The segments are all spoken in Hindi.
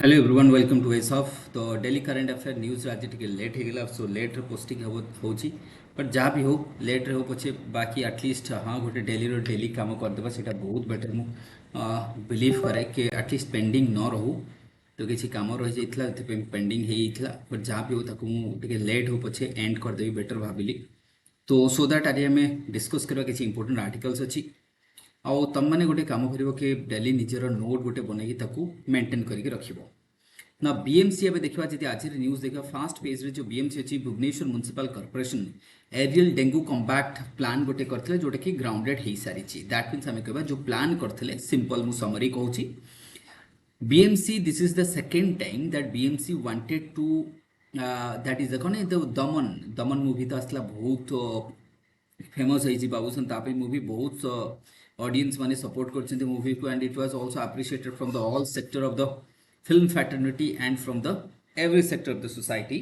Hello everyone welcome to OASHUB तो डेली करंट अफेयर न्यूज आज टे लेट हो गला सो लेट पोस्टिंग होची बट जहाँ भी हो लेट हो पछे बाकी एटलिस्ट हाँ गोटे डेली काम करदेवा सेटा बहुत बेटर मु बिलीव करे कि एटलिस्ट पेंडिंग न रहू तो किसी कम रही जाइए पेंडिंग होता बट जहाँ भी हो ताकू मुझे लेट हो पछे एंड करदेवी बेटर भाविली तो सो दैट आज आम डिस्कस करवा किसी इंपोर्टेंट आर्टिकल्स अच्छी आउ तुम मैंने गोटे कम कर कि डेली निजर नोट गोटे बनई मेंटेन करके रखिबो ना बीएमसी एवं देखा जी आज न्यूज देखा फास्ट पेज रे जो बीएमसी अच्छी Bhubaneswar municipal corporation aerial dengue combat plan गोटे करते जोटा कि ग्राउंडेड हो सारी दैट मीन्स आम कह जो प्लान करते सिंपल मु समरी कहूँ BMC this is the second time that BMC wanted to that is कौन द दमन दमन मूवी तो आसला बहुत फेमस होइछि बाबूसन तापे मूवी बहुत ऑडियंस माने सपोर्ट करछन्ते मूवी को and it was also appreciated from the all sector of the film fraternity and from the every sector of the society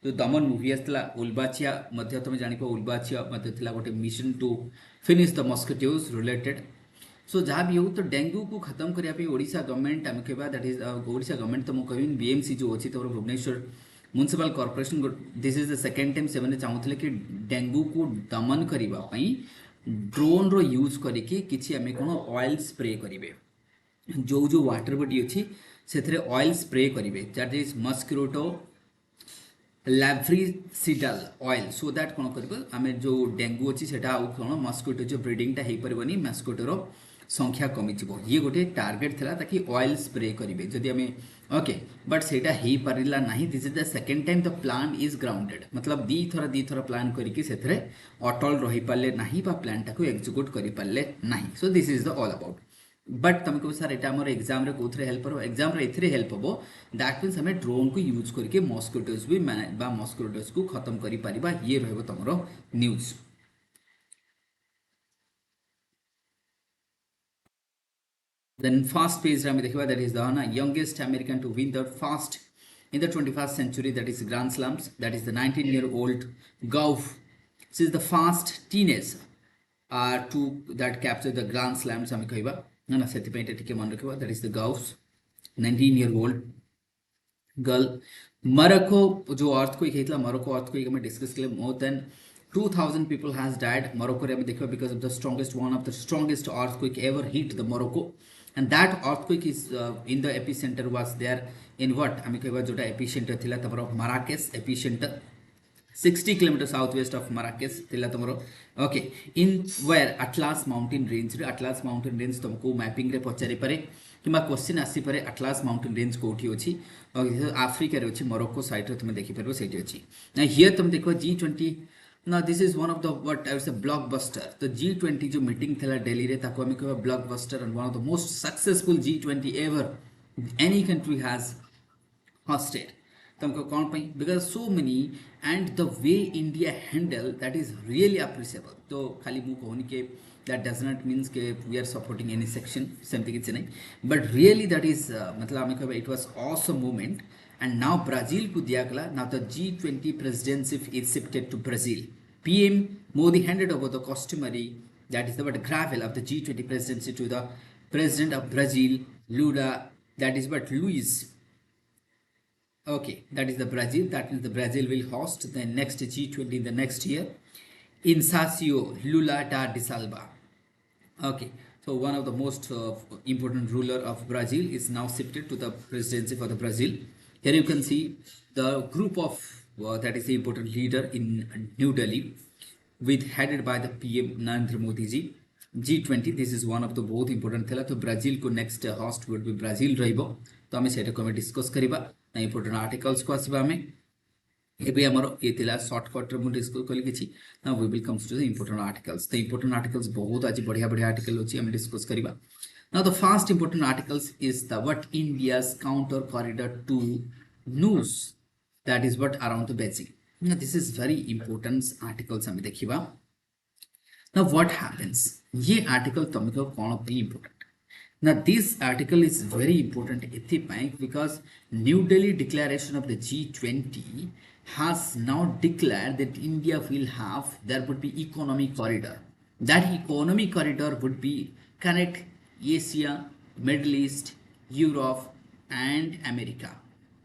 तो दमन मूवी आसला उल्बाचिया मध्य तुम जानिप उल्बाचिया मध्य थिला गोटे mission to finish the mosquitoes related so जहाँ भी हो तो डेंगू को खत्म करने ओडिशा गवर्नमेंट आम कह दैट इज ओडिशा गवर्नमेंट तो मुझे बीएमसी जो अच्छी तुम Bhubaneswar municipal corporation this is the second time से चाहूले कि डेंगू को दमन करने ड्रोन रो यूज करके किसी आम कौन ऑयल स्प्रे करेंगे जो जो वाटर बॉडी अच्छी से ऑयल स्प्रे करेंगे that is mosquito larvicidal oil so that कौन कर आम जो डेंगू अच्छी से कौन मस्किटो जो ब्रिडिंगटा हो पारे मस्किटोर संख्या कमी ये गोटे टार्गेट था ताकि ऑयल स्प्रे करेंगे जदि आम ओके बट सेटा हो पारा ना this is the second time the plan is grounded मतलब दी थर प्लान करके अटल रही पारे ना प्लान टाक एक्जिक्यूट कर पारे ना so this is the all about but तुम कह सर यहाँ आम एग्जाम कौन हेल्प हो एग्जाम ए हेल्प हम दैट मीन्स आम ड्रोन को यूज करके मस्किटोज भी मस्किटोज को खत्म कर ये तुम news Then fast page ram dekhiba that is the youngest American to win the fast in the 21st century that is Grand Slams that is the 19-year-old Gauff. This is the fast teenage to that capture the Grand Slams ami kahiba na seti painte tike man rakhiba that is the Gauff 19-year-old girl Morocco जो earthquake हेतला Morocco earthquake हमें discuss किया more than 2000 people has died Morocco रे हमें देखा because of the strongest one of the strongest earthquake ever hit the Morocco and that earthquake is in the epicenter was there in what हमें कहवा जोटा epicenter थिला तमरो Marrakech epicenter 60 kilometers southwest of Marrakech थिला तमरो okay in where Atlas mountain range रे Atlas mountain range तुमको mapping रे पचारि पारे किंबा क्वेश्चन आसी पारे अटलास माउंटेन रेंज कोठी अछि आफ्रिका रे अछि मोरक्को साइट रे तुम देखि परबो सेठी अछि ना हियर तुम देखो G20 ना this is one of the what I would say blockbuster तो G20 जो मीटिंग थला दिल्ली रे ताको हम कहबा blockbuster and one of the most successful G20 ever any country has hosted तुमको कौन पाई because so many and the way India handle that is really appreciable तो खाली मु कहूनी के that does not means के we are supporting any section सेमती किसी नहीं but really that is मतलब हमें कहा it was awesome moment and now Brazil को दिया गया now the G20 presidency is shifted to Brazil PM Modi handed over the customary that is the what gravel of the G20 presidency to the president of Brazil Lula that is what Luis okay that is the Brazil that means the Brazil will host the next G20 in the next year in Sasio Lula da Silva. Okay, so one of the most important ruler of Brazil is now shifted to the presidency for the Brazil. Here you can see the group of that is the important leader in New Delhi, with headed by the PM Narendra Modi ji. G20 this is one of the बहुत important थला तो Brazil को next host would be Brazil रहिबो तो हमें सेटा को हमें discuss करिबा ना important articles को आसीबा हमें एबे हमर एतिला शॉर्टकट रे मु डिस्कस कली किछि ना we will comes to the important articles बहुत आज बढ़िया बढ़िया आर्टिकल अछि हम डिस्कस करिबा now the first important articles is the what India's counter corridor to news that is what around the Beijing this is very important articles हम देखिबा नाउ व्हाट हैपेंस ये आर्टिकल तुमको कोन पे important now this article is very important because New Delhi declaration of the G20 has now declared that India will have there would be economic corridor that economic corridor would be connect Asia Middle East Europe and America.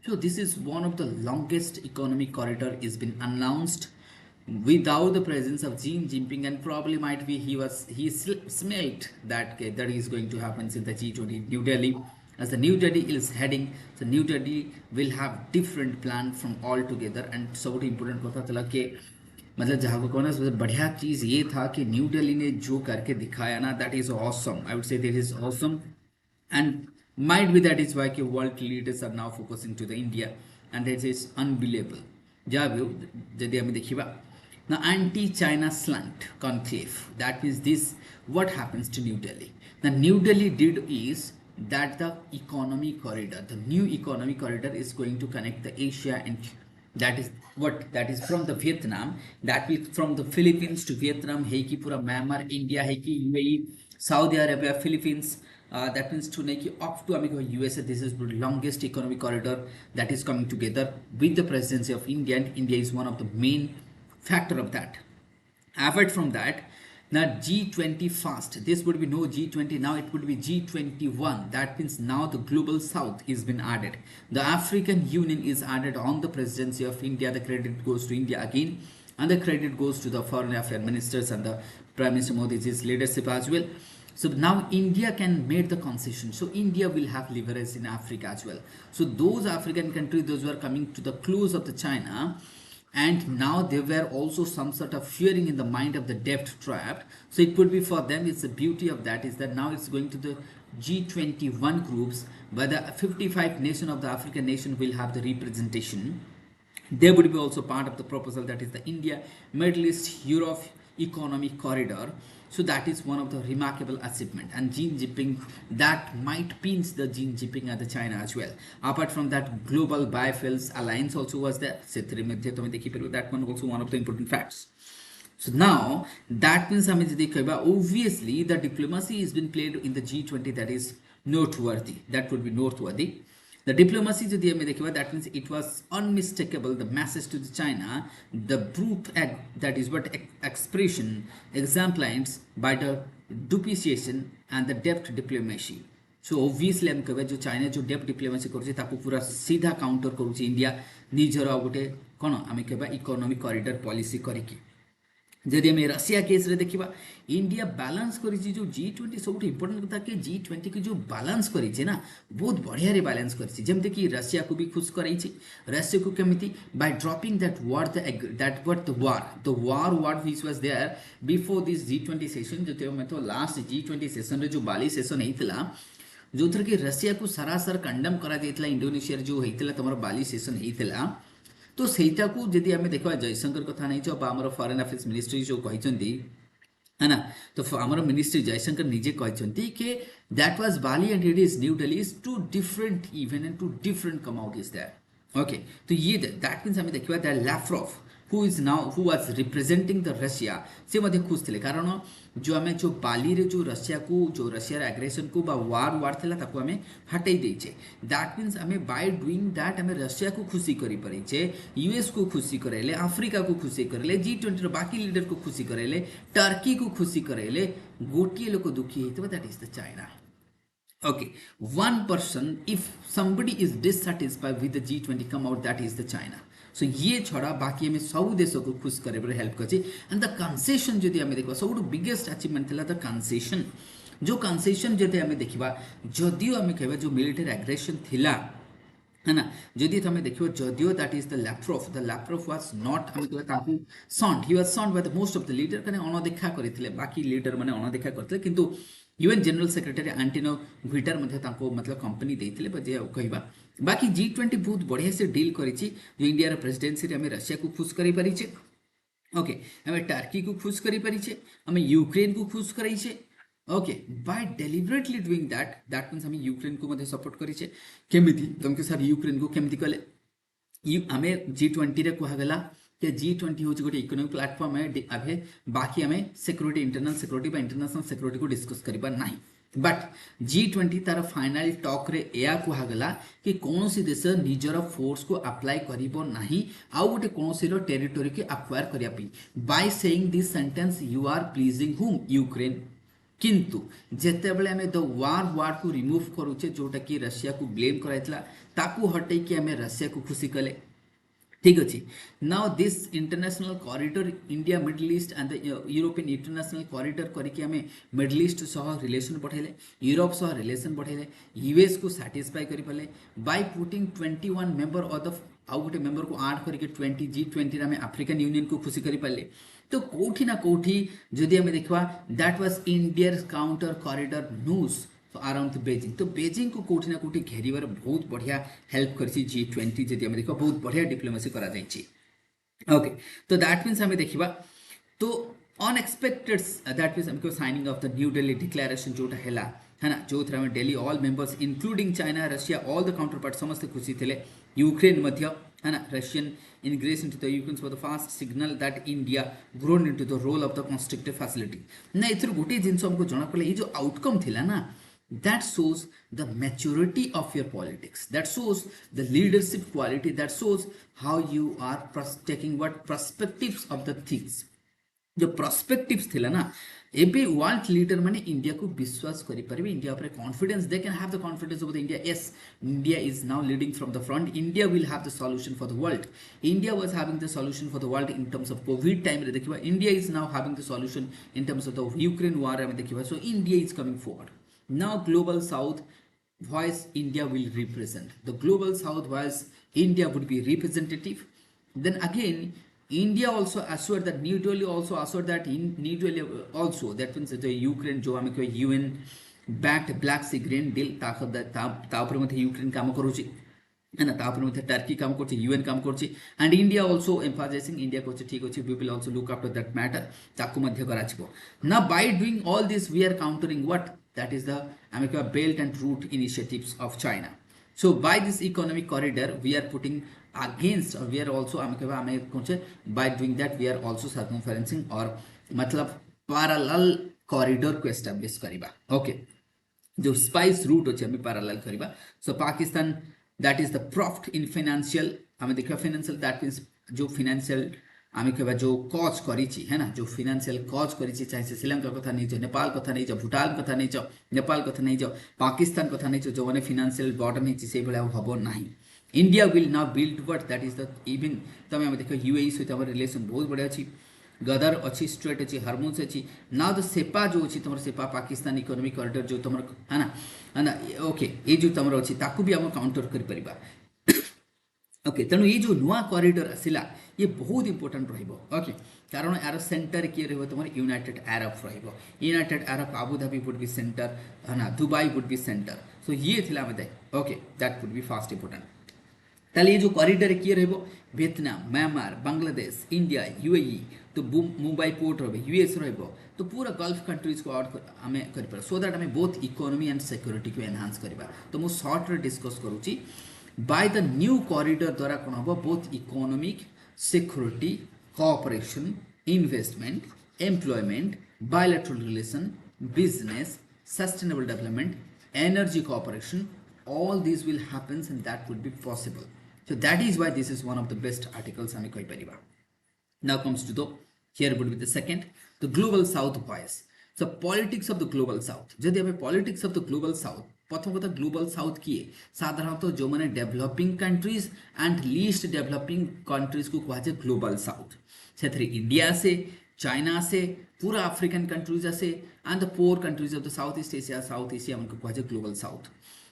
So this is one of the longest economic corridor is been announced without the presence of Xi Jinping, and probably might be he smelt that that is going to happen in the G20 New Delhi. As the New Delhi is heading, the New Delhi will have different plan from all together, and सबसे important कथा चला कि मतलब जहाँ को कहना सबसे बढ़िया चीज़ ये था कि न्यू दिल्ली ने जो करके दिखाया ना, that is awesome. I would say that is awesome, and might be that is why world leaders are now focusing to the India, and that is unbelievable. जब यदि हमें देखिए now anti-China slant conclave, that means this what happens to New Delhi. The New Delhi did is that the economy corridor, the new economy corridor is going to connect the Asia, and that is from the Vietnam, that is from the Philippines to Vietnam, है कि पूरा Myanmar, India, है कि UAE, Saudi Arabia, Philippines, that means to make up to America, USA. This is the longest economic corridor that is coming together with the presidency of India, and India is one of the main factor of that. Apart from that, now G20 fast, this would be no G20, now it would be G21. That means now the global south is been added, the African Union is added on the presidency of India. The credit goes to India again, and the credit goes to the foreign affairs ministers and the Prime Minister Modi's leadership as well. So now India can make the concession, so India will have leverage in Africa as well. So those African countries, those who are coming to the close of the China, and now there were also some sort of fearing in the mind of the debt trap. So it could be for them, it's the beauty of that is that now it's going to the G21 groups, where the 55 nation of the African nation will have the representation. They would be also part of the proposal, that is the India, Middle East, Europe economic corridor. So that is one of the remarkable achievement, and Xi Jinping, that might pinch the Xi Jinping and the China as well. Apart from that, global biofuels alliance also was there. That one also one of the important facts. So now that means obviously the diplomacy has been played in the G20, that is noteworthy. That would be noteworthy. The diplomacy to the that means it was unmistakable, the message to the China, the proof that is what expression exemplifies by the depreciation and the debt diplomacy. So obviously हम कहबे जो चाइना जो डेप्ट डिप्लोमेसी करूचे ताको पूरा सीधा काउंटर करूचे इंडिया निजर गोटे कोन आमे कहबा इकोनॉमिक कॉरिडोर पॉलिसी करिकी. जदि आम रशिया केस रे देखिबा, इंडिया बैलेंस करिछि जो G20 सब इंपोर्टेंट कथा कि G20 के जो बैलेंस करिछि ना, बहुत बढ़िया रे बैलेंस करिछि. जेमते कि रशिया को भी खुश करैछि. रशिया को केमिति by dropping that war, the war which was there before this G20 session. जते में तो लास्ट G20 सेशन रे जो बाली सेशन हेतिला, जो थर कि रशिया को सरासर कंडेम करा देथिला. इंडोनेशिया जो हेतिला तमरो बाली सेशन हेतिला, तो सेटा को जदि आमे देखबा जयशंकर कथा नहीं जो आमर फॉरेन अफेयर्स मिनिस्ट्री जो कहिसंती है ना, तो आमर मिनिस्ट्री जयशंकर निजे कहिसंती कि that was Bali and it is New Delhi is two different event and two different come out is there. Okay, तो ये दैट मीन्स आमे देखबा दैट लैफ्रॉफ who was representing the Russia, से मध्य खुश थे. कारण जो आम जो बाली रे जो रशिया को जो रशिया एग्रेसन को वार थिला ताको आमे हटई देछे. दैट मीन्स आमे बाय डूइंग दैट आमे रशिया को खुशी करि परिछे, यूएस को खुशी करैले, अफ्रीका को खुशी करैले, G20 रो बाकी लीडर को खुशी करैले, टर्की को खुशी करैले. गोटिए लोक दुखी हेतबा, that is the China. Okay, one person, if somebody is dissatisfied with the G20 come out, that is the China. So ये छोड़ा बाकी हमें सब देशों को खुश करे पर हेल्प करछि. एंड द कंसेशन जदि हमें देखबा सब बिगेस्ट अचीवमेंट थिला द कंसेशन. जो कंसेशन जदि हमें देखबा, जदियो हमें कहबा जो मिलिटरी एग्रेशन थिला है ना, जदि हमें देखियो जदियो दैट इज द लैप्रोफ वाज नॉट हमें कहबा ताकू shunned, he was shunned by the most of the leader कने अनदेखा करिथिले. बाकी लीडर माने अनदेखा करथिले, किंतु UN general secretary Antonio Guterres मध्ये ताको मतलब कंपनी देथिले बजे कहबा. बाकी G20 बहुत बढ़िया से डील करिछि. जो इंडिया रे प्रेसिडेंसी रे हमें रशिया को खुश करि परिछे. ओके, हमें टर्की को खुश करि परिछे, हमें यूक्रेन को खुश करैछे. Okay, by deliberately doing that means हमें यूक्रेन को मध्ये सपोर्ट करिछे. केमिति तुमके सर यूक्रेन को केमिति कले हमें G20 रे कहा गला कि G20 होछि गोटे इकोनॉमिक प्लेटफॉर्म है. अबे बाकी हमें सिक्योरिटी, इंटरनल सिक्योरिटी बा इंटरनेशनल सिक्योरिटी को डिस्कस करिबा नाही. बट G20 तार फाइनल टॉक रे एया कहा गला कि कौन सी देश निजर फोर्स को अप्लाई करिबो नाही, आउ गोटे कौन सी रो टेरिटोरी के एक्वायर करिया पई. By saying this sentence you are pleasing whom, Ukraine. किंतु जेतेबेले आमे द वार वार्ड को रिमूव करूचे जोटा कि रशिया को ब्लेम कराइतला ताकू हटै कि आमे रशिया को खुशी कले ठीक अच्छे now this international corridor India middle east and the European international corridor करके आम मिडल ईस्ट सह रिलेशन बढ़ेले यूरोप सह रिलेशन बढ़ेले यूएस को सैटिस्फाई कर पारे by putting 21 member of the आउ गोटे मेंबर को ऐड करके 20 G20 आम आफ्रिकन यूनियन को खुशी कर पारे तो कौटी ना कौटी जदि आम देखा that was India counter corridor news around Beijing तो बेजिंग को कौटी ना कौटी घेरबार बहुत बढ़िया हेल्प कर G20 जदि आम देखा बहुत बढ़िया डिप्लोमेसी करा ओके तो दैट मीन्स आम देखा तो अनएक्सपेक्टेड दैट मीन्स आमको signing off the new Delhi declaration जोटा है ना जो थे daily all members including China Russia all the counter part समस्त खुशी थे यूक्रेन मध्य है ना Russian ingress into the Ukraine for the fast signal that India grown into the role of the constructive facility ना इथर गोटे जिनस हमको जना पड़े ये जो आउटकम थिला ना that shows the maturity of your politics that shows the leadership quality that shows how you are taking what perspectives of the things जो पर्सपेक्टिव्स थिला ना एबे वर्ल्ड लीडर माने इंडिया को विश्वास करि परबे इंडिया ऊपर confidence they can have the confidence of the India yes India is now leading from the front India will have the solution for the world India was having the solution for the world in terms of Covid time रे देखिबा India is now having the solution in terms of the Ukraine war रे देखिबा सो India is coming forward now global south voice India will represent the global south voice India would be representative then again India also assured that New Delhi also assured that in New Delhi also that means the Ukraine जो हमें कोई UN backed Black Sea Green Deal तापर में यूक्रेन काम करूची है ना तापर में टर्की काम करची यूएन काम करची and India also emphasising India को ठीक अछि we will also look after that matter ताकू मध्य कराचिबो ना by doing all this we are countering what that is the America Belt and Route initiatives of China. So by this economic corridor we are putting against or we are also by doing that we are also circumferencing or मतलब parallel corridor को establish करिबा okay जो spice route अच्छे हमें parallel करिबा so Pakistan that is the profit in financial हमें देखा financial that means जो financial आम कह जो कज करी है ना जो फिनान्शियल कज करी चाहे से श्रीलंका कथा नहीं जाओ नेपाल कथा नहीं जाओ भूटान कथा नहीं जाओ नेपाल कथा नहीं जाओ पाकिस्तान कथा नहीं जाओ जो मैंने फिनान्शियल बर्डन है से भाया हम ना India will now build what that is the even तुम आम देख यूएई सहित आम रिलेशन बहुत बढ़िया अच्छी गदर अच्छी स्ट्रेट अच्छी हारमोन्स अच्छी नाउ द सेपा जो अच्छी तुम सेपा पाकिस्तान इकोनॉमिक कॉरिडोर जो तुम है ना ओके ये जो तुम अच्छी ताकू भी आम काउंटर कर ओके तेणु ये जो नुआ कॉरिडोर आसला ये बहुत इंपोर्टेंट रहिबो ओके कारण यार सेंटर किए रहिबो तुम यूनाइटेड अरब रहिबो United Arab Abu Dhabi would be centre है ना Dubai would be centre so ये थिला मते okay that would be fast important ताले ये जो कॉरिडोर किए रहिबो Vietnam Myanmar Bangladesh India UAE तो मुंबई पोर्ट रहिबो यूएस रहिबो तो पूरा गल्फ कंट्रीज को आउट आम कर सो दैट आम बोथ इकोनॉमी एंड सिक्योरिटी को एनहांस करबा तो मु शॉर्ट रे डिस्कस करूची बाय द न्यू कॉरिडोर द्वारा कौन हम both economic security cooperation investment employment bilateral relation business sustainable development energy cooperation all these will happen and that would be possible so that is why this is one of the best articles hame koi pariba now comes to the here would be the second the global south voice so politics of the global south जदि हमें politics of the global south प्रथम कथा ग्लोबल साउथ किए साधारणतः जो मैंने developing countries and least developing countries को कहा जाए ग्लोबल साउथ से इंडिया से चाइना से पूरा अफ्रीकन कंट्रीज से and the poor countries of the South Asia उनको कहा जाए ग्लोबल साउथ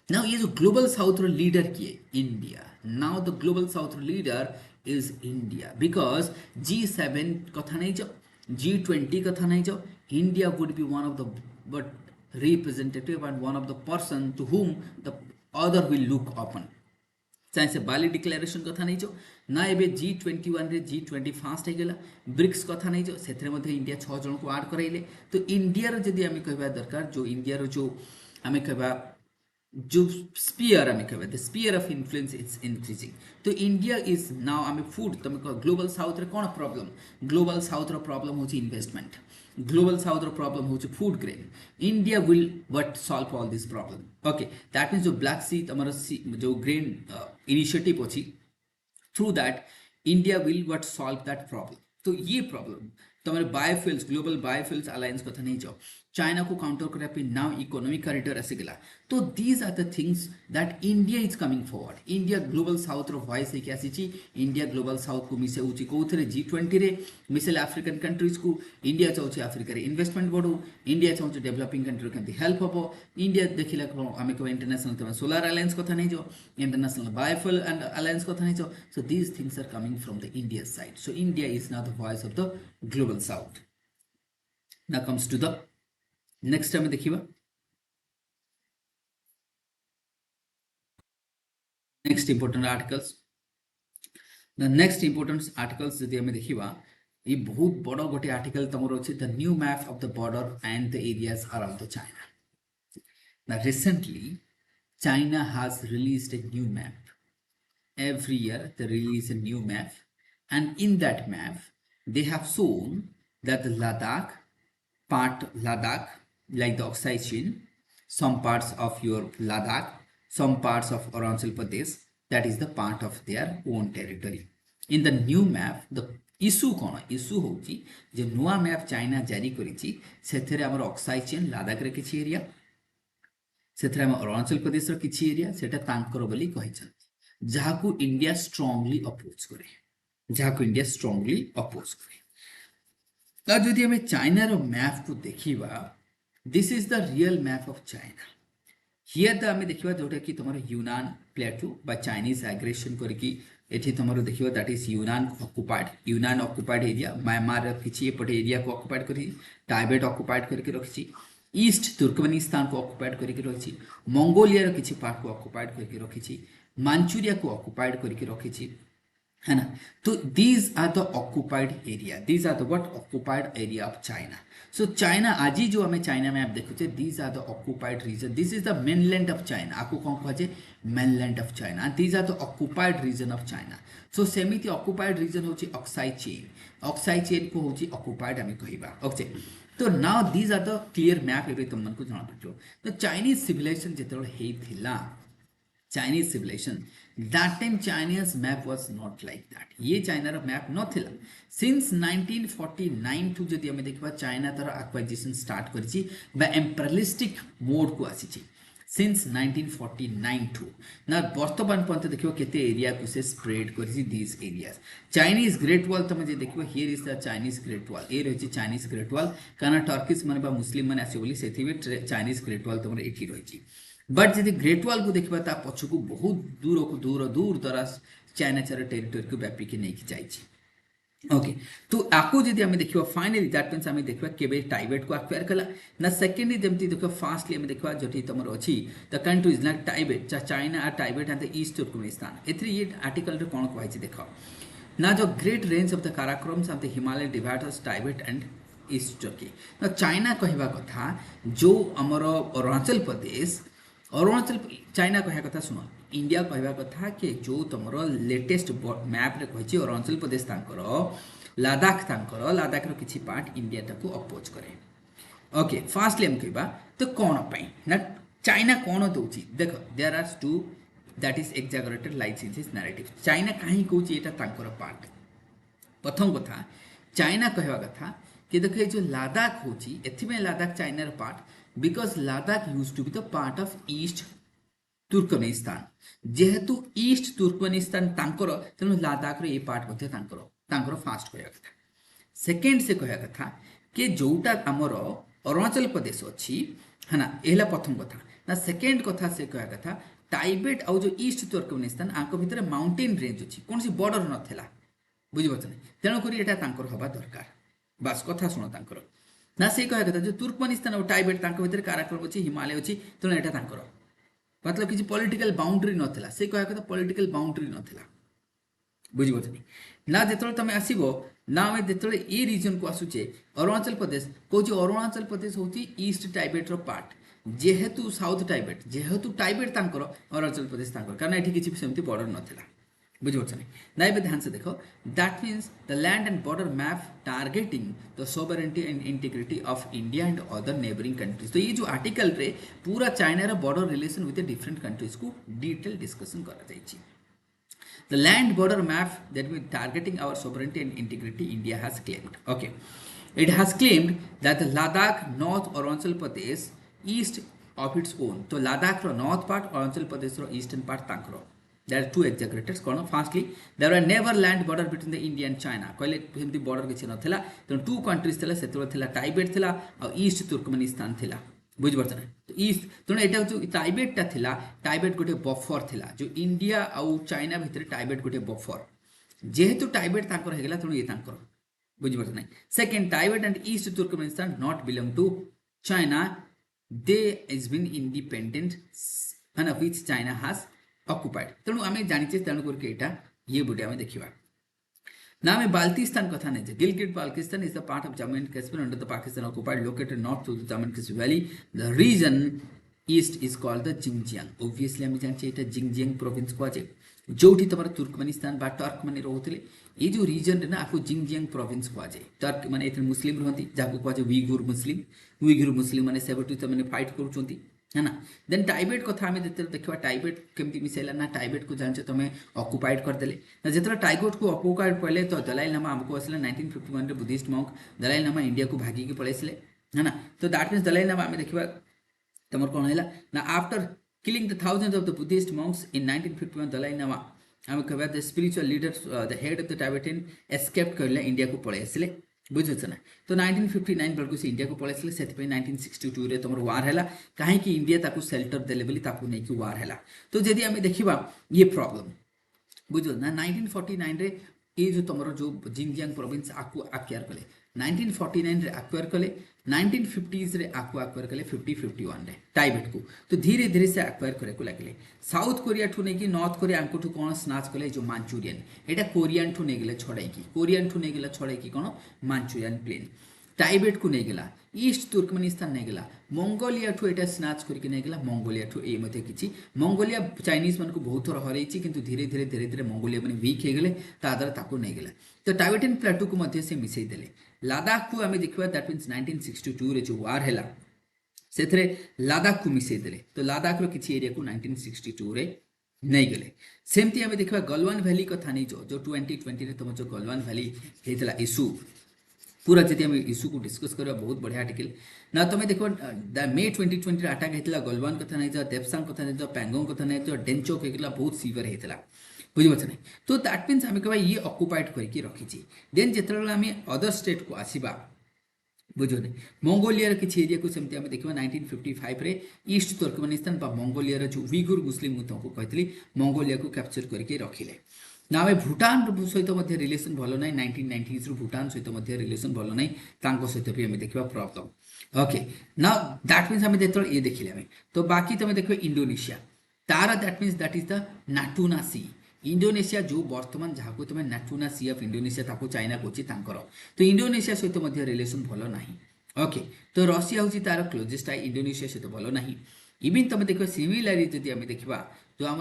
नाउ ये जो ग्लोबल साउथ रो लीडर किए India now the global south रो leader is India because G7 कथा नहीं जाओ G20 कथा नहीं जाओ India would be one of the but representative and one of the person to whom the other will look upon चाहे से बाली डिक्लेरेशन कथा नहीं जो ना एबे G21 रे G20 फास्ट है गेला ब्रिक्स कथा नहीं जो सेथरे मध्ये इंडिया 6 जन को ऐड कराइले तो इंडिया रो जदी हमें कहबा दरकार जो इंडिया रो जो हमें कहबा जो स्पीयर हमें कहबा the sphere of influence is increasing तो इंडिया इज नाउ हमें फूड तुम ग्लोबल साउथ रे कोन प्रॉब्लम ग्लोबल साउथ रो प्रॉब्लम होची इन्वेस्टमेंट ग्लोबल साउथ रो प्रॉब्लम होची food grain India will what solve all this problem okay that means जो ब्लैक सी तमरो जो ग्रेन इनिशिएटिव होची through that India will what solve that problem तो ये प्रॉब्लम तुम्हारे बायोफ्यूल्स ग्लोबल बायोफ्यूल्स अलायंस कथा नहीं जाओ चाइना को काउंटर करने पे नाउ इकोनॉमिक कॉरिडोर आसीगला तो these are the things that India is coming forward India global south रो वॉइस है आसी इंडिया ग्लोबल साउथ को मिसे होची कोथरे G20 रे मिसेल अफ्रीकन कंट्रीज को इंडिया चाहूची अफ्रीका रे इन्वेस्टमेंट बढ़ो इंडिया चाहूची डेवलपिंग कंट्री केमती हेल्प हबो इंडिया देखिला आमे को इंटरनेशनल तम सोलर अलायंस कथा नहीं जो इंटरनेशनल बायोफुल एंड अलायंस कथा नहीं जो so these things are coming from the India side so India is now the voice of the global south now comes to the next आम देखा next important articles the next important articles जदि आम देखा ये बहुत बड़ गोटे आर्टिकल तुम अच्छे the new map of the border and the areas around the China now recently China has released a new map every year they release a new map and in that map they have shown that the Ladakh like the Oxygen, some parts of your Ladakh, some parts of Arunachal Pradesh, that is the part of their own territory. In the new map, the issue कौन issue होची जो नुआ मैप चाइना जारी करिछि सेथरे हमर Oxygen लद्दाख रे किछि एरिया सेथरे हम अरुणाचल प्रदेश रो किछि एरिया सेटा तांकर बोली कहिछन जाहाकू इंडिया स्ट्रांगली अपोज करे जाहाकू इंडिया स्ट्रांगली अपोज करे जदि हमें चाइना रो मैप को देखिबा this is the real map of China here the आमे देखिबा जोटा कि तुमर यूनान प्लेटू बा चाइनीज एग्रेशन करकी एठी तुमर देखिबा दैट इज यूनान ऑक्युपाइड एरिया म्यांमार किछि एपटे एरिया को ऑक्युपाइड करी टाइबेट ऑक्युपाइड करके रखछि ईस्ट तुर्कमेनिस्तान को ऑक्युपाइड करके रखछि मंगोलिया रो किछि पार्ट को ऑक्युपाइड करके रखछि मांचुरिया को ऑक्युपाइड करके रखछि है ना तो these are the occupied area these are the what occupied area of China so China आज जो हमें चाइना मैप देखुचे these are the occupied region this is the mainland of China आपको कौन कहे mainland of China these are the occupied region of China so सेमिति ऑक्युपाइड रीजन होची ऑक्साई चेन को होची ऑक्युपाइड हमें कहबा ओके तो now these are the clear map एबे तुम मन को जाना पड़ो तो चाइनीज सिविलाइजेशन जेतोल हेथिला Chinese civilization that time China's map was not like that ये चाइना रो मैप न थिला सिंस 1949 टू जदि हमें देखबा चाइना तार एक्वाजिशन स्टार्ट करछि बा एम्पेरियलिस्टिक मोड को आसीछि सिंस 1949 टू ना वर्तमान पर्यंत देखिबो केते एरिया को से स्प्रेड करछि this areas Chinese great wall तमे जे देखिबो here is the Chinese great wall ए रहिछि चाइनीज ग्रेट वॉल काना टर्किश माने बा मुस्लिम माने आसे बोली सेथिबे चाइनीज ग्रेट वॉल तमरे एठी रहिछि बट जदि ग्रेट वॉल को देखबा ता पछ को बहुत दूर दराज चाइना चार टेरिटरी को व्यापी के नहीं जाइछि ओके तो आको जदि हमें देखिबा फाइनली दैट मींस हमें देखबा केबे टाइबेट को एक्वायर कला ना सेकेंडली जेमति देखो फास्टली हमें देखबा जति तमर अछि the country is like Tibet China or Tibet and the east Turkmenistan एथि ये आर्टिकल रे कोन कहै छै देखो ना जो great range of the Karakorams of the Himalaya dividers Tibet and east Turkey ना चाइना कहबा कथा जो हमर अरुणाचल प्रदेश अरुणाचल चाइना कह कथा सुन इंडिया कहवा कथा कि जो तुमर लेटेस्ट मैप रे कहि अरुणाचल प्रदेश लद्दाख रो किछि पार्ट इंडिया टाको अपोज करे ओके फास्टली हम कहबा तो कोन पई ना चाइना कोन दोछि देखो there are two that is exaggerated likes in this narrative China काहे कहछि एटा तांकर पार्ट प्रथम कथा चाइना कहवा कथा कि देखो जो लद्दाख होछि एथिमे लद्दाख चाइना रो part because Ladakh used to be the part of East Turkmenistan जेहेतु ईस्ट तुर्कमेनिस्तान तांकर तेणु लद्दाख रे ए पार्ट मध्ये तांकर फास्ट कहया कथा सेकेंड से कहया कथा कि जोटा हमर अरुणाचल प्रदेश अछि है ना एला प्रथम कथा ना सेकेंड कथा से कहया कथा टाइबेट और जो ईस्ट तुर्कमेनिस्तान आंको भितर माउंटेन रेंज अछि कोनसी बॉर्डर नथिला बुझि बछन तेणु करी एटा तांकर होबा दरकार बस कथा सुनो तांकर ना से कहया कथा जो तुर्कमेनिस्तान और टाइबेट तांको भितर काराकोरम अछि हिमालय अछि तेणु एटा तांकर मतलब किसी पॉलिटिकल बाउंड्री नथिला से कहया कथा पॉलिटिकल बाउंड्री नथिला बुझि बछन ना जेतले तमे आसीबो ना हम जेतले ए रीजन को आसुचे अरुणाचल प्रदेश कोची अरुणाचल प्रदेश होची ईस्ट टाइबेट रो पार्ट जेहेतु साउथ टाइबेट जेहेतु टाइबेट तांकर अरुणाचल प्रदेश तांकर कारण एठी किछि सेमति बॉर्डर नथिला बुझिपछन ना एबे ध्यान से देखो that means the land and border map targeting the sovereignty and integrity of India and other neighbouring countries तो ये जो आर्टिकल रे पूरा चाइना रा border relation with different countries को डिटेल डिस्कशन करा जायछि the land border map that mean targeting our sovereignty and integrity India has claimed okay It has claimed that the Ladakh, North Arunachal Pradesh, east of its own. So Ladakh ro north part, Arunachal Pradesh ro eastern part tankro. There are two exaggerated. Firstly, there were never land border between the India and China. कहले हिंदी border किसी न थिला. तो two countries थिला. सेतुल थिला टाइबेट थिला और ईस्ट तुर्कमेनिस्तान थिला. बुझ पड़ता है. तो ईस्ट तो एटा जो टाइबेट टा थिला. टाइबेट गोटे बफर थिला. जो इंडिया और चाइना भितर टाइबेट गोटे बफर. जेहेतु टाइबेट तांकर हेगला तो ये तांकर. बुझ पड़ता है. Second, टाइबेट and East Turkmenistan not belong to China. They has been independent and of which China has occupied. तेणु आम जानी तेणुक यहाँ ये बुटे आम देखा ना आम बाल्टिस्तान कथा नहीं Gilgit Baltistan is the part of Jammu and Kashmir under the Pakistan occupied located north to the Jammu and Kashmir valley the region east is called the Xinjiang obviously आम जानते ये जिंगजियांग प्रोविंस कहुए जो तुम तुर्कमेनिस्तान बा टर्क मैंने रोते ये जो रीजन ना आपको जिंगजियांग प्रोविंस कहुए टर्क मैंने ये मुस्लिम रुहति जहाँ कहुए उइघुर मुस्लिम मैंने सेबठू मैंने फाइट करुँच है ना. देन टाइबेट कथा आम जो देखा टाइबेट केमती मिसेला ना टाइबेट को जान तुम ऑक्युपाइड करदे ना जो टाइबेट को ऑक्युपाइड कले तो दलाई लामा आमको आसला 1951 Buddhist monk Dalai Lama India को भागिकी पलैसले है ना. तो दैट मीन्स दलाई लामा आम देखा तुम कौन है ना after killing the thousands of the Buddhist monks in 1951 Dalai Lama आम कह the spiritual leaders the head of the Tibetan escaped कर इंडिया को पलि आसिले बुझे ना. तो 1959 बेलू से इंडिया को पलि आसिले से 1962 रे तुम वार है कहीं इंडिया ताकू सेल्टर देले बोली ताकू नहीं कि वार है. तो जदि आम देखा ये प्रॉब्लम बुझ ना 1949 रे ये जो तुम जो जिंगजियांग प्रोविंस आकु आक्वायर कले 1949 रे आक्वायर कले 1950s रे आक्वायर कले 50-51 रे टाइबेट को. तो धीरे धीरे से आक्वायर करे को लगे साउथ कोरिया ठू नहीं कि नॉर्थ कोरिया आंको ठू कौन स्नाच कले जो मांचुरियन एटा कोरियन ठू नहीं गले छड़ाई कोरियन ठू नहीं गला छड़ाई कौन मांचुरियन प्लेन टाइबेट को नहीं गला ईस्ट तुर्कमेनिस्तान नहीं गला मंगोलिया ठू एटा स्नाच करके नहीं गला मंगोलिया ठू ए मते किछि मंगोलिया चाइनीज मन को बहुत थोड़ा हरैछि किंतु धीरे धीरे मंगोलिया माने वीक हे गेले तादर ताको नहीं गला. तो टाइबेटियन प्लेटू को मध्य से मिसई देले लद्दाख को आम देखा दैट मीन्स 1962 रे जो वार है से लद्दाख को मिसई देले. तो लद्दाख रो किछि एरिया को 1962 रे नहीं गले. सेमती आम देखा गलवान वैली कथा नहीं जो 2020 रे तुम जो गलवान वैली होता इश्यू पूरा जी आम इश्यू को डिस्कस करवा बहुत बढ़िया आर्टिकल ना. तुम देखो मे 2020 अटाक होता गलवान कथा नहीं देवसांग कथा नहीं पैंगोंग कथा नहीं डेंचोक होता बहुत सीवियर होता बुझे ना. तो दैट मीन्स आम कह ये ऑक्युपाइड करके रखी. देन जिते आम अदर स्टेट को आसवा बुझे मंगोलिया किसी एरिया को सेमती आम देखा 1955 रे ईस्ट तुर्कमेनिस्तान मंगोलिया जो उइघुर मुस्लिम तुमको कहती मंगोलिया को कैप्चर करके रखिले ना. आम भूटान सहित रिलेसन भल ना 1990s भूटान सहित रिलेसन भल ना सहित भी आम देखा प्रॉब्लम ओके ना. दैट मीन्स आम जो ये देखिले आम तो बाकी तुम देख इंडोनेशिया तार that means that is the Natuna sea Indonesia जो बर्तमान जहाँ को तुम नाटुना सी ऑफ इंडोनेशिया ताको चाइना कोची तांकर. तो इंडोनेशिया सहित रिलेसन भल ना ओके. तो रशिया हूँ तार क्लोजेस्ट आई इंडोनेशिया सहित भल ना. इवन तुम देख सिमिलारिटी जब आम देखा जो आम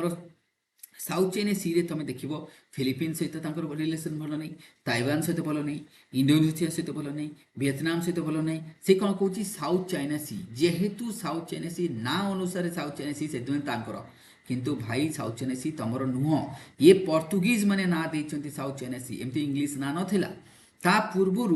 साउथ चाइना सी रे तुम देख फिलिपिन्स सहित रिलेसन भल ना ताइवान सहित भल ना इंडोनेशिया सहित भल ना वियतनाम सहित भल ना. से कौन कौन साउथ चाइना सी जेहेतु साउथ चाइना सी ना अनुसार साउथ चाइना सी से किंतु भाई साउथ चाइना सी तुमर नुह ये पर्तुगीज मैंने ना देते साउथ चाइना सी एमती इंग्लीश ना नाला ता पूर्वर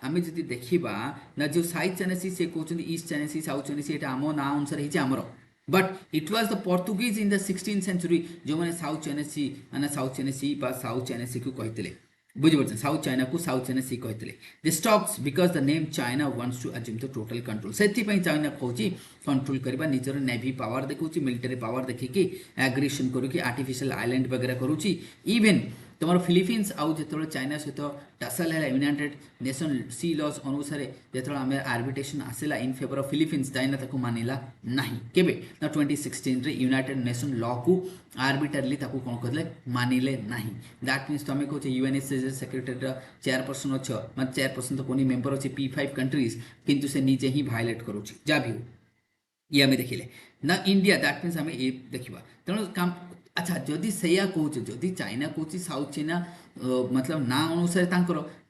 आम जी देखा ना जो साउथ चाइना सी से कहते east China sea south China sea ये आम ना अनुसार होमर but it was the Portuguese in the 16th century जो मैंने साउथ चाइना सी मैंने south China sea south China sea को कहते बुझे साउथ चाइना को साउथ चाइना सी कहते they stops because the name China wants to assume the total control से चाइना कहूँ कंट्रोल करवा निजर नेवी पावर देखुची मिलिटरी पावर देखिकी एग्रेशन करूँ आर्टिफिशियल आइलैंड वगैरह करुच्ची. इवेन तुम फिलिपिन्स आउ जो चाइना सहित टसल है यूनाइटेड नेशन सी लॉज अनुसार जो आम आर्बिट्रेशन आसला in favour of Philippines China ताको मानिला नहीं केबे ना 2016 रे यूनाइटेड नेशन लॉ को आर्बिटरली ताको कौन कहले मानिले नहीं. दैट मीन्स तुम कहे यूएनएससी सेक्रेटरी चेयरपर्सन अच्छ मतलब चेयरपर्सन तो कोनी मेंबर अच्छे P5 कंट्रीज किंतु से निजे ही भायोलेट करुच्ची जहाँ भी हो ये आम देखिले ना. इंडिया दैट मीन्स आम ये देखा तेणु काम अच्छा जदि सैया कहे जदि चाइना कहे साउथ चाइना मतलब ना अनुसार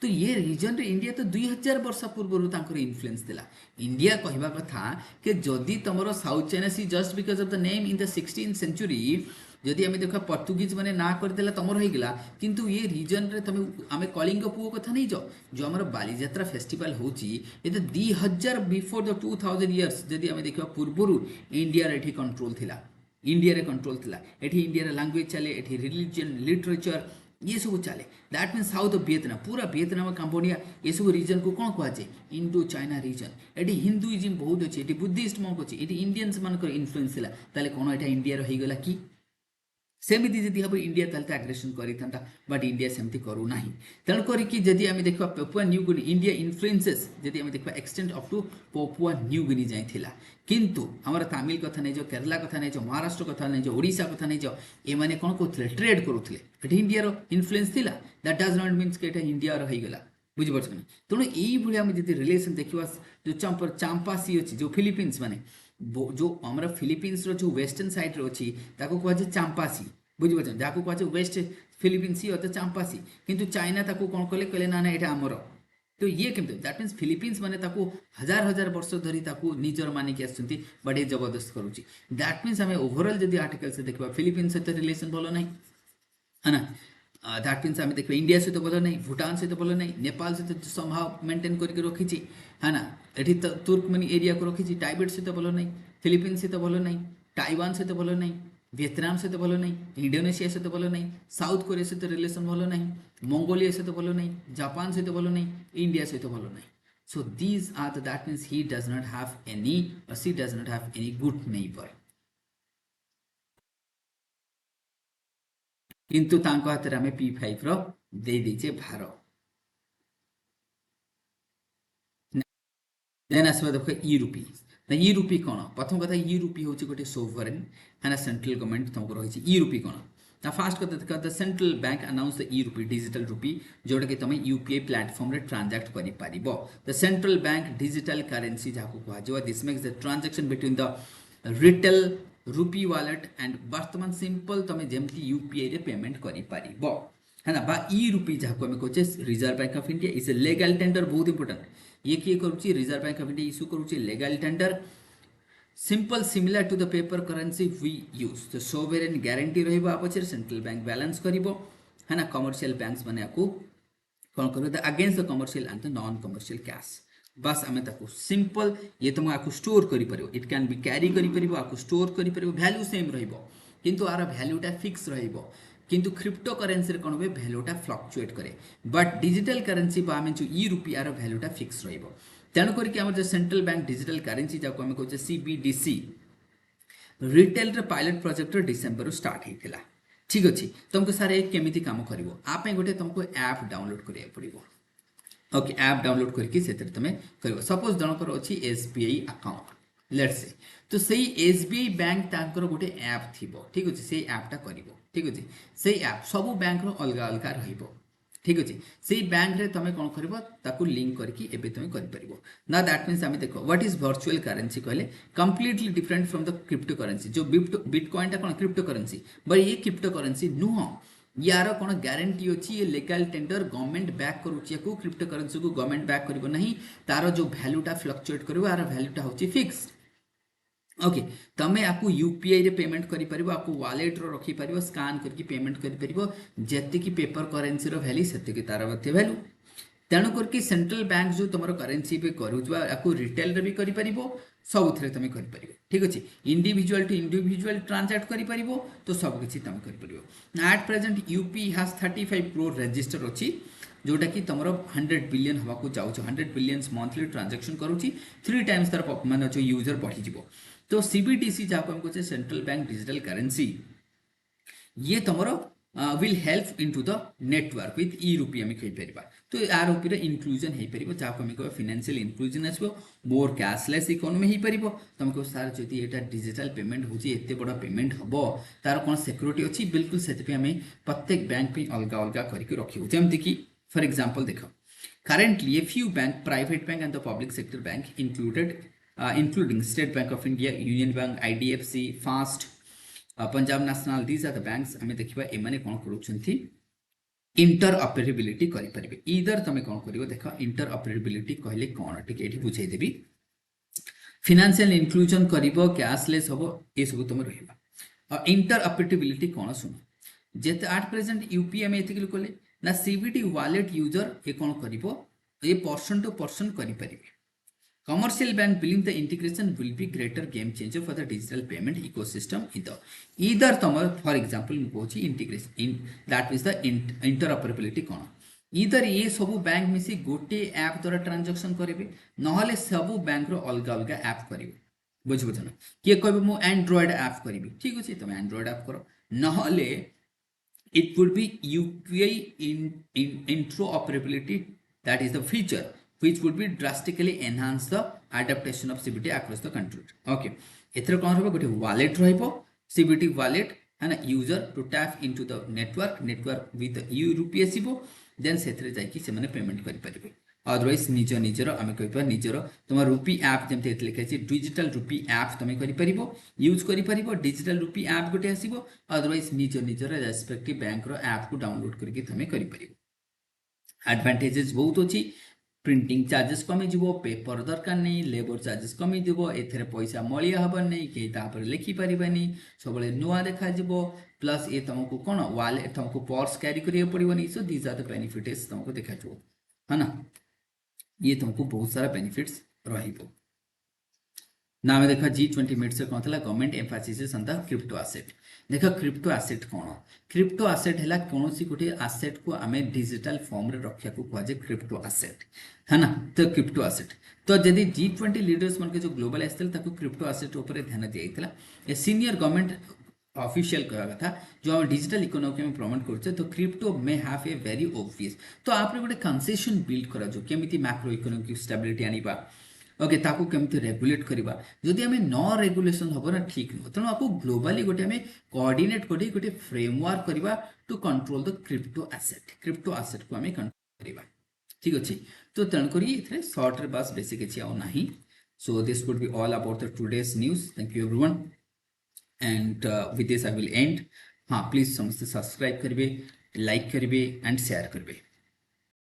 तो ये रीजन रे इंडिया तो 2000 वर्ष पूर्व इन्फ्लुएंस थिला. इंडिया कहवा कथा कि जदि तुम South China Sea just because of the name in the 16th century जदि आम देखा पर्तुगीज मैंने ना करदेला तुमर हो गला किंतु ये रीजन रे तुम आम कलिंग पुओ कथा नहीं जाओ जो आम बालीजात्रा फेस्टिवल होची ये तो 2000 बिफोर द 2000 इयर्स जदि आम देखा पूर्वर इंडिया रे कंट्रोल थिला इंडिया रे कंट्रोल थिला एठी इंडिया रे लैंग्वेज चले एठी रिलीजन लिटरेचर ये सब चले that mean south of Vietnam पूरा वियतनाम कंबोडिया ये सब रीजन को कौन कहुए इंडो चाइना रीजन एटी हिंदुइज्म बहुत अच्छे ये बुद्धिस्ट मंक अच्छे ये इंडियंस मान इनफ्लुएंस है ताले कौन यहाँ इंडिया रहीगला कि सेमती जदि हम इंडिया ताले आग्रेसन करता बट इंडिया सेमती करूना तेणुक जदि आम देखा Papua New Guinea India influences जदि आम देखा extend up to Papua New Guinea जाइथिला किंतु हमारा तमिल कथा नहीं जाओ केरला कथा नहीं जाओ महाराष्ट्र कथा नहीं जाओ ओडिशा कथा नहीं जाओ ये मैंने कौन कहते ट्रेड करुले इंडिया इनफ्लुएंस थिला दैट डज नॉट मीन्स कि इंडिया रहीगला बुझिपार ना तेणु यही आम जब रिलेसन देखा जो चांपासी अच्छी जो फिलिपिन्स माने जो हमारा फिलिपिन्स जो वेस्टर्न साइड अच्छी कहुए चांपासी बुझिपार जहाँ कहुए वेस्ट फिलिपिन्स ही होता चांपासी किंतु चाइना कौन कले कहले ना यहाँ आमर तो ये केमती दैट मीन्स फिलिपिन्स मैंने हजार हजार वर्ष धरी निजर मानिक आसुँच बट ये जबरदस्त करुच्ची दैट मीन्स आम ओभरअल जब आर्टिकल से देखा फिलिपिन्स सहित रिलेसन भल ना है ना दैट मीन्स आम देखा इंडिया सहित भल ना भूटान सहित भल ना नेपाल सहित संभाव मेंटेन करके रखी है ना ये तुर्कमेनी एरिया को रखी टाइबेट सहित भल ना फिलिपिन्स सहित भल ना टाइवान सहित भल ना वियतनाम सहित भल ना इंडोनेशिया सहित भल ना साउथ कोरिया सहित रिलेसन भल ना मंगोलिया सहित भल ना जापान सहित भल ना इंडिया सहित भल ना so these are that means he does not have any और she does not have any good neighbour किंतु तांको हाथ में P5 रो दे दीचे भार देन आसवा देखो यूरोपी ना यूरोपी कौन प्रथम कथा यूरोपी हूँ गोटे सोवरेन है ना सेंट्रल गवर्नमेंट तुमको रही यूरोपी कौन ना फास्ट कथा देखा the central bank announce the e rupee digital rupee जोटा कि तुम यूपीआई प्लेटफॉर्म रे ट्रांजैक्ट करि पारिबो the central bank digital currency जहाँ कह जो this makes the transaction between the retail rupee wallet and वर्तमान सिंपल तुम जमती यूपीआई रे पेमेंट करि पारिबो है ना बा ई रूपी जहाँ आम कहे Reserve Bank of India is a legal tender बहुत इंपोर्टेंट ये किए करुच्ची Reserve Bank of India issue करुच्ची legal tender simple similar to the paper currency we use तो सोवरेन गारंटी रहिबो पछे सेंट्रल बैंक बैलेंस करिवो है ना कमर्शियल बैंक्स माने आपको कौन करो the against the commercial and the non commercial cash बस आम ताको सिंपल ये तुम आपको स्टोर करि परिबो इट कैन बी कैरी करि परिबो आपको स्टोर करि परिबो वैल्यू सेम रहिबो किंतु आर वैल्यूटा फिक्स रहिबो किंतु क्रिप्टो करेंसी रे कोन हुए वैल्यूटा फ्लक्चुएट करे बट डिजिटल करेंसी बा आम जो ई रुपया रो वैल्यूटा फिक्स रहिबो तेणु करके आम जो सेंट्रल बैंक डिजिटल करेंसी जाको आम कहे CBDC रिटेल रे पायलट प्रोजेक्ट डिसेंबर स्टार्ट होता ठीक अच्छे तुमको सारे केमिति काम करिवो आप गोटे तुमको ऐप डाउनलोड करिया पड़िबो ओके ऐप डाउनलोड करके से तुम कर सपोज जनकर अच्छी SBI अकाउंट लेट्स से तो सही SBI बैंक तांकर गोटे ऐप थिबो ठीक अच्छे से ऐपटा करिवो ठीक अच्छे से ऐप सब बैंक रो अलग अलग रहिबो ठीक अच्छे से बैंक रे तुम कौन कर लिंक करके एबे तुम कर परिबो ना दैट मीन्स आम देखो व्हाट इज वर्चुअल करेंसी कहले completely different from the crypto currency जो बिटकॉइन टा कौन क्रिप्टो करेंसी बट ये क्रिप्टो करेंसी नुह यार कौन गारंटी अच्छी ये लीगल टेंडर गवर्नमेंट बैक करुच्ची क्रिप्टो करेंसी को गवर्नमेंट बैक करिवो नहीं तार जो वैल्यूटा फ्लक्चुएट करिवो आर वैल्यूटा होची फिक्स्ड ओके तमें आपको यूपीआई रे पेमेंट करि परिबो आपको वॉलेट रो रखि परिबो स्कैन करके पेमेंट करि परिबो जति की पेपर करेंसी रो वैल्यू सेति की तार बते वैल्यू तेणु करके सेंट्रल बैंक जो तुम करेंसी पे करुवा आपको रिटेल रे भी करि परिबो सबुथरे तुम करि परिबो ठीक अछि इंडिविजुअल टू इंडिविजुअल ट्रांजैक्ट करि परिबो तो सब किछि तुम करि परिबो at present UPI has 35 crore register अछि जोटा कि तुम 100 बिलियन हवा को जाऊ 100 बिलियंस मंथली ट्रांजैक्शन करुछि 3 टाइम्स तार मान जो यूजर बढ़ी जिवो तो CBDC जहाँ को हमको सेंट्रल बैंक डिजिटल करेंसी ये तुमरो will help into the network with e rupee आम कही पार तो यार ऊपर इनक्लूजन हो पार जहाँ को कह फाइनेंशियल इनक्लूजन आसो मोर कैशलेस इकोनॉमी हो पार तुमको सार जदि ये डिजिटल पेमेंट होती एत बड़ पेमेंट हम तार कौन सिक्योरिटी अच्छी बिल्कुल से प्रत्येक बैंक अलग अलग करके रखी जमती कि फॉर एग्जांपल देख currently a few bank private bank and the public sector bank included including State Bank of India, Union Bank, IDFC, Fast, Punjab National, these are the banks आमे देखिबा एमाने कोन करूछंती इंटरऑपरेबिलिटी करि परिबे इधर तमे कोन करिवो देखो इंटरऑपरेबिलिटी कहले कोन ठीक एठी बुझाई देबी फाइनेंशियल इंक्लूजन करिवो कैशलेस हबो ए सब तुम रहिबा इंटरऑपरेबिलिटी कौन सुन जेते एट प्रेजेंट यूपीएम एथिकल कोले ना सीबीटी वॉलेट यूजर ये कौन करिवो ये पर्सन टू पर्सन करि परिबे commercial bank believe the integration will be greater game changer for the digital payment ecosystem either tomar for example mu kochi integration in that is the interoperability कौन either ये सब बैंक मिसी गोटे ऐप द्वारा ट्रांजैक्शन करेबे नहले सब बैंक रो अलग अलग ऐप करिवे बुझबुझ ना किए कहबे मु एंड्रॉइड ऐप करिबी ठीक अछि तुम एंड्रॉइड ऐप करो नहले it would be UPI interoperability that is the feature which would be drastically enhance the adaptation of CBT across the country. Okay, एथर कौन रहबो गोटे wallet रहबो CBT wallet है ना user to tap into the network with UPSC सिबो then सेथरे जाई कि से माने पेमेंट करि परिबे अदरवाइज निजर आम कह निजर तुम रुपी ऐप जमते लिखाई डिजिटल रुपी ऐप तुम कर यूज कर डिजिटल रुपी ऐप गोटे आसो अदरवाइज निजर रेस्पेक्टिव बैंक ऐप को डाउनलोड करके तुम कर एडवांटेजेस बहुत अच्छी प्रिंटिंग चार्जेस कमी जीव पेपर दरकार नहीं लेबर चार्जेस कमी जीव एथरे पैसा मलिया हबर नहीं कहीं लिखिपर सब नुआ देखा प्लस ये तुमको कौन वालेट तुमको पर्स क्यारी करिया पड़ोनी so these are the benefits तुमको देखा है ना ये तुमको बहुत सारा बेनिफिट्स रहिबो ना आम देखा G20 मिनट्स कौन था government Mphasis on the crypto asset देखा क्रिप्टो एसेट कौन क्रिप्टो एसेट है कौन सी गोटे एसेट को आम डिजिटल फॉर्म रे रखा को कहुए क्रिप्टो एसेट है ना तो क्रिप्टो एसेट तो जदि G20 लीडर्स मन के जो ग्लोबल आसते क्रिप्टो एसेट उपर ध्यान दिया ए सीनियर गवर्नमेंट ऑफिशियल कहा कथा जो हम डिजिटल इकोनॉमी में प्रमोट करते तो crypto may have a very obvious तो आप गोटे कंसेशन बिल्ड करा जो केमिति मैक्रो इकोनॉमिक स्टेबिलिटी आनिबा ओके ताको केमिति रेगुलेट करबा जदि हमें न रेगुलेशन हबो ना ठीक न तनो आपको ग्लोबली गोटे हमें कोऑर्डिनेट करी गोटे फ्रेमवर्क करबा to control the crypto asset को हमें कंट्रोल करबा ठीक अछि तो तण करी इथरे शॉर्ट रे बस बेसिक अछि आ नाही so this would be all about the today's news thank you everyone and with this I will end हाँ प्लीज समस्त सब्सक्राइब करिवे लाइक करिवे एंड शेयर करिवे